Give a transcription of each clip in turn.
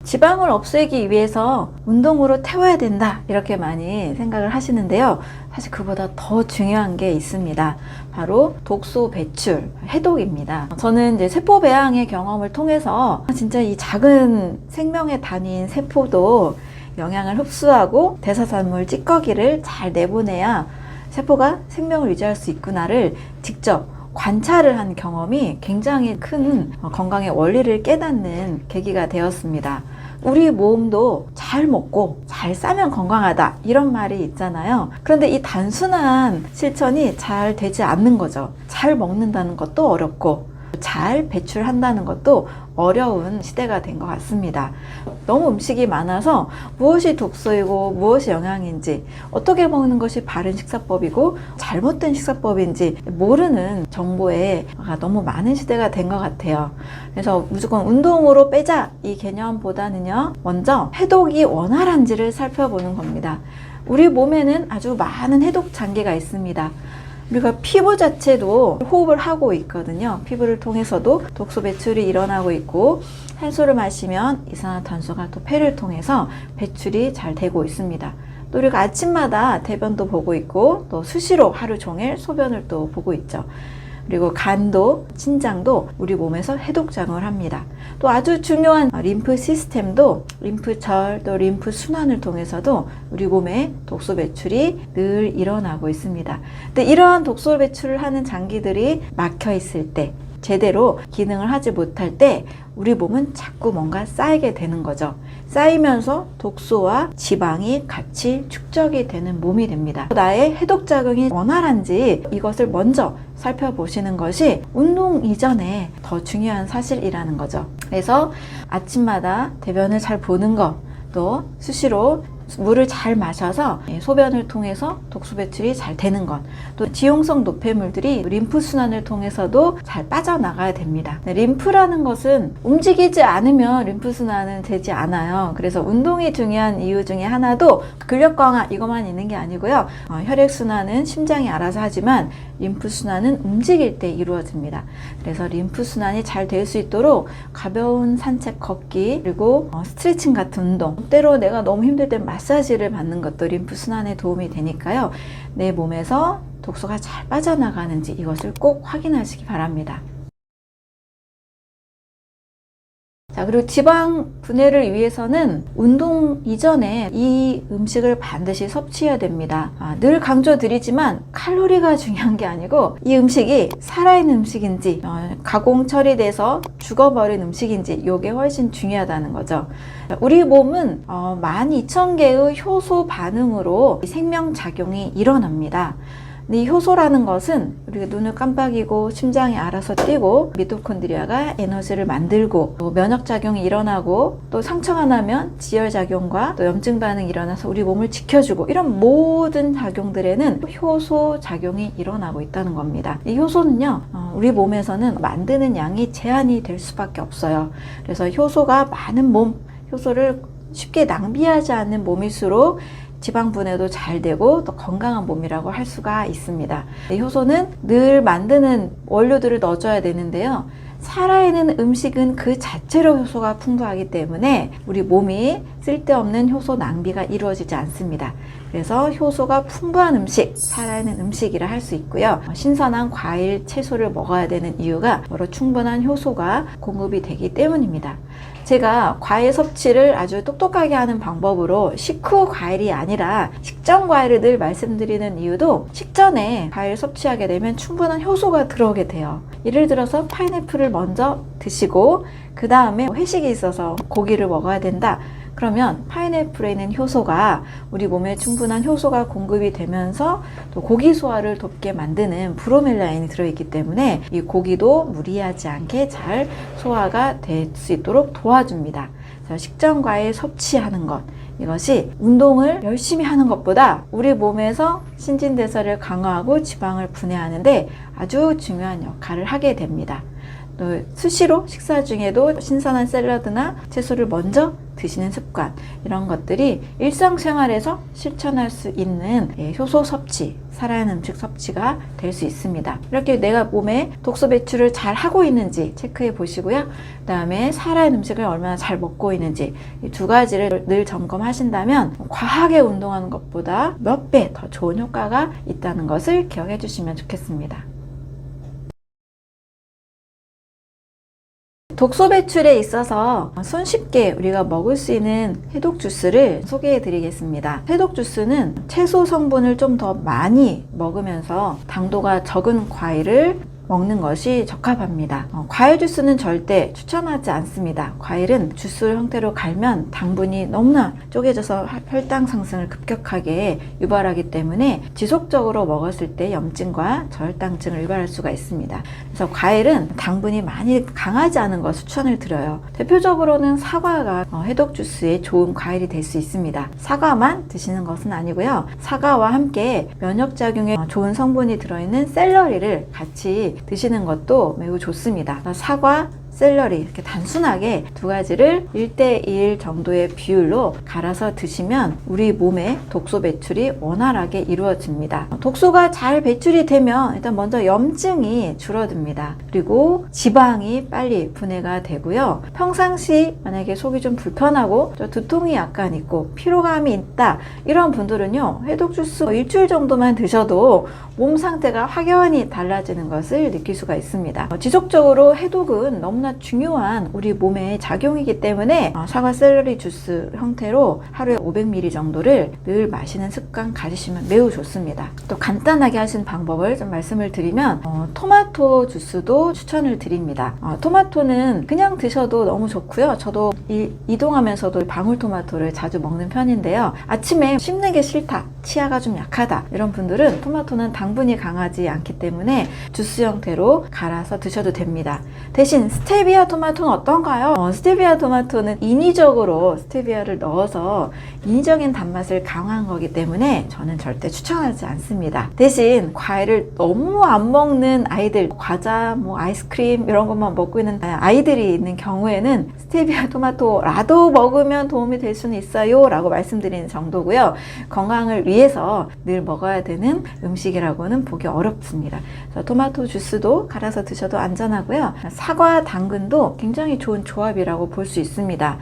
지방을 없애기 위해서 운동으로 태워야 된다 이렇게 많이 생각을 하시는데요. 사실 그보다 더 중요한 게 있습니다. 바로 독소 배출, 해독입니다. 저는 이제 세포 배양의 경험을 통해서 진짜 이 작은 생명의 단위인 세포도 영양을 흡수하고 대사산물 찌꺼기를 잘 내보내야 세포가 생명을 유지할 수 있구나를 직접 관찰을 한 경험이 굉장히 큰 건강의 원리를 깨닫는 계기가 되었습니다. 우리 몸도 잘 먹고 잘 싸면 건강하다 이런 말이 있잖아요. 그런데 이 단순한 실천이 잘 되지 않는 거죠. 잘 먹는다는 것도 어렵고 잘 배출한다는 것도 어려운 시대가 된 것 같습니다. 너무 음식이 많아서 무엇이 독소이고 무엇이 영양인지, 어떻게 먹는 것이 바른 식사법이고 잘못된 식사법인지 모르는 정보에 너무 많은 시대가 된 것 같아요. 그래서 무조건 운동으로 빼자 이 개념보다는요, 먼저 해독이 원활한지를 살펴보는 겁니다. 우리 몸에는 아주 많은 해독 장기가 있습니다. 우리가 피부 자체도 호흡을 하고 있거든요. 피부를 통해서도 독소 배출이 일어나고 있고, 산소를 마시면 이산화탄소가 또 폐를 통해서 배출이 잘 되고 있습니다. 또 우리가 아침마다 대변도 보고 있고, 또 수시로 하루 종일 소변을 또 보고 있죠. 그리고 간도, 신장도 우리 몸에서 해독 작용을 합니다. 또 아주 중요한 림프 시스템도 림프절 또 림프 순환을 통해서도 우리 몸에 독소 배출이 늘 일어나고 있습니다. 근데 이러한 독소 배출을 하는 장기들이 막혀 있을 때, 제대로 기능을 하지 못할 때 우리 몸은 자꾸 뭔가 쌓이게 되는 거죠. 쌓이면서 독소와 지방이 같이 축적이 되는 몸이 됩니다. 나의 해독작용이 원활한지 이것을 먼저 살펴보시는 것이 운동 이전에 더 중요한 사실이라는 거죠. 그래서 아침마다 대변을 잘 보는 것, 또 수시로 물을 잘 마셔서 소변을 통해서 독소 배출이 잘 되는 것, 또 지용성 노폐물들이 림프 순환을 통해서도 잘 빠져나가야 됩니다. 림프라는 것은 움직이지 않으면 림프 순환은 되지 않아요. 그래서 운동이 중요한 이유 중에 하나도 근력 강화 이것만 있는 게 아니고요. 혈액 순환은 심장이 알아서 하지만 림프 순환은 움직일 때 이루어집니다. 그래서 림프 순환이 잘 될 수 있도록 가벼운 산책, 걷기, 그리고 스트레칭 같은 운동, 때로 내가 너무 힘들 때 마사지를 받는 것도 림프 순환에 도움이 되니까요. 내 몸에서 독소가 잘 빠져나가는지 이것을 꼭 확인하시기 바랍니다. 자, 그리고 지방 분해를 위해서는 운동 이전에 이 음식을 반드시 섭취해야 됩니다. 늘 강조드리지만 칼로리가 중요한 게 아니고 이 음식이 살아있는 음식인지 가공 처리돼서 죽어버린 음식인지 이게 훨씬 중요하다는 거죠. 우리 몸은 12,000개의 효소 반응으로 생명작용이 일어납니다. 이 효소라는 것은 우리가 눈을 깜빡이고 심장이 알아서 뛰고 미토콘드리아가 에너지를 만들고 또 면역작용이 일어나고 또 상처가 나면 지혈작용과 또 염증 반응이 일어나서 우리 몸을 지켜주고 이런 모든 작용들에는 효소 작용이 일어나고 있다는 겁니다. 이 효소는요, 우리 몸에서는 만드는 양이 제한이 될 수밖에 없어요. 그래서 효소가 많은 몸, 효소를 쉽게 낭비하지 않는 몸일수록 지방 분해도 잘 되고 또 건강한 몸이라고 할 수가 있습니다. 효소는 늘 만드는 원료들을 넣어줘야 되는데요. 살아있는 음식은 그 자체로 효소가 풍부하기 때문에 우리 몸이 쓸데없는 효소 낭비가 이루어지지 않습니다. 그래서 효소가 풍부한 음식, 살아있는 음식이라 할 수 있고요. 신선한 과일, 채소를 먹어야 되는 이유가 바로 충분한 효소가 공급이 되기 때문입니다. 제가 과일 섭취를 아주 똑똑하게 하는 방법으로 식후 과일이 아니라 식전 과일을 늘 말씀드리는 이유도 식전에 과일 섭취하게 되면 충분한 효소가 들어오게 돼요. 예를 들어서 파인애플을 먼저 드시고 그 다음에 회식이 있어서 고기를 먹어야 된다. 그러면 파인애플에 있는 효소가 우리 몸에 충분한 효소가 공급이 되면서 또 고기 소화를 돕게 만드는 브로멜라인이 들어있기 때문에 이 고기도 무리하지 않게 잘 소화가 될 수 있도록 도와줍니다. 그래서 식전 과일 섭취하는 것, 이것이 운동을 열심히 하는 것보다 우리 몸에서 신진대사를 강화하고 지방을 분해하는데 아주 중요한 역할을 하게 됩니다. 또 수시로 식사 중에도 신선한 샐러드나 채소를 먼저 드시는 습관, 이런 것들이 일상생활에서 실천할 수 있는 효소 섭취, 살아있는 음식 섭취가 될 수 있습니다. 이렇게 내가 몸에 독소 배출을 잘 하고 있는지 체크해 보시고요. 그 다음에 살아있는 음식을 얼마나 잘 먹고 있는지, 이 두 가지를 늘 점검하신다면 과하게 운동하는 것보다 몇 배 더 좋은 효과가 있다는 것을 기억해 주시면 좋겠습니다. 독소 배출에 있어서 손쉽게 우리가 먹을 수 있는 해독 주스를 소개해 드리겠습니다. 해독 주스는 채소 성분을 좀 더 많이 먹으면서 당도가 적은 과일을 먹는 것이 적합합니다. 과일 주스는 절대 추천하지 않습니다. 과일은 주스 형태로 갈면 당분이 너무나 쪼개져서 혈당 상승을 급격하게 유발하기 때문에 지속적으로 먹었을 때 염증과 저혈당증을 유발할 수가 있습니다. 그래서 과일은 당분이 많이 강하지 않은 것을 추천을 드려요. 대표적으로는 사과가 해독 주스에 좋은 과일이 될 수 있습니다. 사과만 드시는 것은 아니고요. 사과와 함께 면역작용에 좋은 성분이 들어있는 샐러리를 같이 드시는 것도 매우 좋습니다. 사과, 샐러리 이렇게 단순하게 두 가지를 1대1 정도의 비율로 갈아서 드시면 우리 몸의 독소 배출이 원활하게 이루어집니다. 독소가 잘 배출이 되면 일단 먼저 염증이 줄어듭니다. 그리고 지방이 빨리 분해가 되고요. 평상시 만약에 속이 좀 불편하고 두통이 약간 있고 피로감이 있다, 이런 분들은요, 해독 주스 일주일 정도만 드셔도 몸 상태가 확연히 달라지는 것을 느낄 수가 있습니다. 지속적으로 해독은 너무나 중요한 우리 몸의 작용이기 때문에 사과 샐러리 주스 형태로 하루에 500ml 정도를 늘 마시는 습관 가지시면 매우 좋습니다. 또 간단하게 하시는 방법을 좀 말씀을 드리면 토마토 주스도 추천을 드립니다. 토마토는 그냥 드셔도 너무 좋고요. 저도 이동하면서도 방울토마토를 자주 먹는 편인데요. 아침에 씹는 게 싫다, 치아가 좀 약하다, 이런 분들은 토마토는 당분이 강하지 않기 때문에 주스 형태로 갈아서 드셔도 됩니다. 대신 스테비아 토마토는 어떤가요? 스테비아 토마토는 인위적으로 스테비아를 넣어서 인위적인 단맛을 강화한 거기 때문에 저는 절대 추천하지 않습니다. 대신 과일을 너무 안 먹는 아이들, 과자, 아이스크림 이런 것만 먹고 있는 아이들이 있는 경우에는 스테비아 토마토라도 먹으면 도움이 될 수는 있어요 라고 말씀드리는 정도고요. 건강을 위해서 늘 먹어야 되는 음식이라고는 보기 어렵습니다. 그래서 토마토 주스도 갈아서 드셔도 안전하고요. 사과, 당근도 굉장히 좋은 조합이라고 볼 수 있습니다.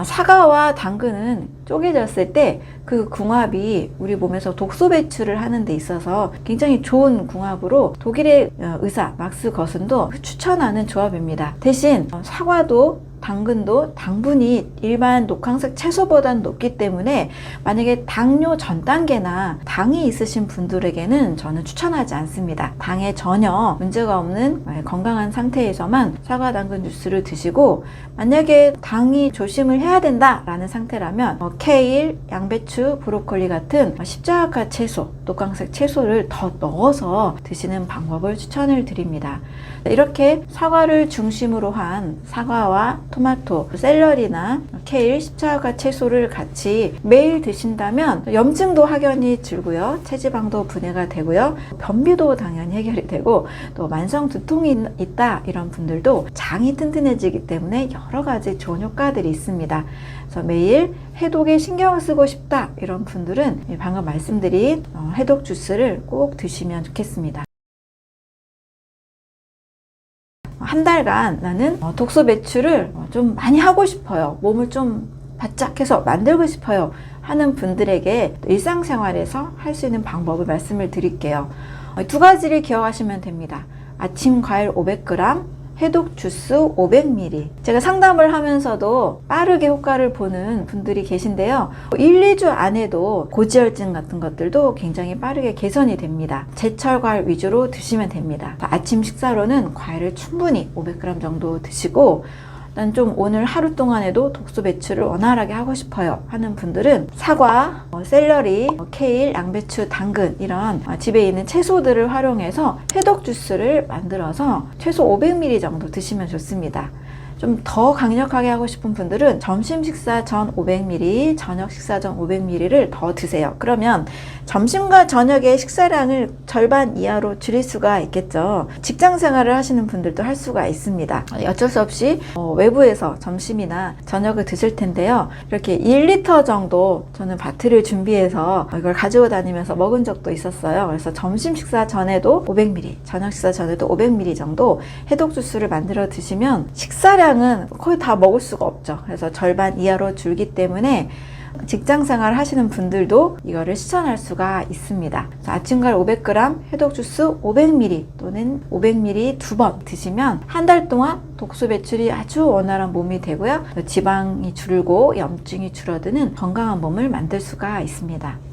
사과와 당근은 쪼개졌을 때 그 궁합이 우리 몸에서 독소 배출을 하는 데 있어서 굉장히 좋은 궁합으로 독일의 의사 막스 거슨도 추천하는 조합입니다. 대신 사과도 당근도 당분이 일반 녹황색 채소보다는 높기 때문에 만약에 당뇨 전 단계나 당이 있으신 분들에게는 저는 추천하지 않습니다. 당에 전혀 문제가 없는 건강한 상태에서만 사과, 당근 주스를 드시고, 만약에 당이 조심을 해야 된다라는 상태라면 케일, 양배추, 브로콜리 같은 십자가 채소, 녹황색 채소를 더 넣어서 드시는 방법을 추천을 드립니다. 이렇게 사과를 중심으로 한 사과와 토마토, 샐러리나 케일, 십자가 채소를 같이 매일 드신다면 염증도 확연히 줄고요. 체지방도 분해가 되고요. 변비도 당연히 해결이 되고, 또 만성 두통이 있다 이런 분들도 장이 튼튼해지기 때문에 여러 가지 좋은 효과들이 있습니다. 그래서 매일 해독에 신경을 쓰고 싶다 이런 분들은 방금 말씀드린 해독 주스를 꼭 드시면 좋겠습니다. 한 달간 나는 독소 배출을 좀 많이 하고 싶어요, 몸을 좀 바짝 해서 만들고 싶어요 하는 분들에게 일상생활에서 할 수 있는 방법을 말씀을 드릴게요. 두 가지를 기억하시면 됩니다. 아침 과일 500g, 해독 주스 500ml. 제가 상담을 하면서도 빠르게 효과를 보는 분들이 계신데요. 1, 2주 안에도 고지혈증 같은 것들도 굉장히 빠르게 개선이 됩니다. 제철 과일 위주로 드시면 됩니다. 아침 식사로는 과일을 충분히 500g 정도 드시고, 난 좀 오늘 하루 동안에도 독소 배출을 원활하게 하고 싶어요 하는 분들은 사과, 샐러리, 케일, 양배추, 당근 이런 집에 있는 채소들을 활용해서 해독 주스를 만들어서 최소 500ml 정도 드시면 좋습니다. 좀 더 강력하게 하고 싶은 분들은 점심 식사 전 500ml, 저녁 식사 전 500ml를 더 드세요. 그러면 점심과 저녁의 식사량을 절반 이하로 줄일 수가 있겠죠. 직장 생활을 하시는 분들도 할 수가 있습니다. 어쩔 수 없이 외부에서 점심이나 저녁을 드실 텐데요. 이렇게 1리터 정도 저는 바트를 준비해서 이걸 가지고 다니면서 먹은 적도 있었어요. 그래서 점심 식사 전에도 500ml, 저녁 식사 전에도 500ml 정도 해독 주스를 만들어 드시면 식사량은 거의 다 먹을 수가 없죠. 그래서 절반 이하로 줄기 때문에 직장 생활 하시는 분들도 이거를 실천할 수가 있습니다. 아침갈 500g 해독 주스 500ml 또는 500ml 2번 드시면 한 달 동안 독소 배출이 아주 원활한 몸이 되고요. 지방이 줄고 염증이 줄어드는 건강한 몸을 만들 수가 있습니다.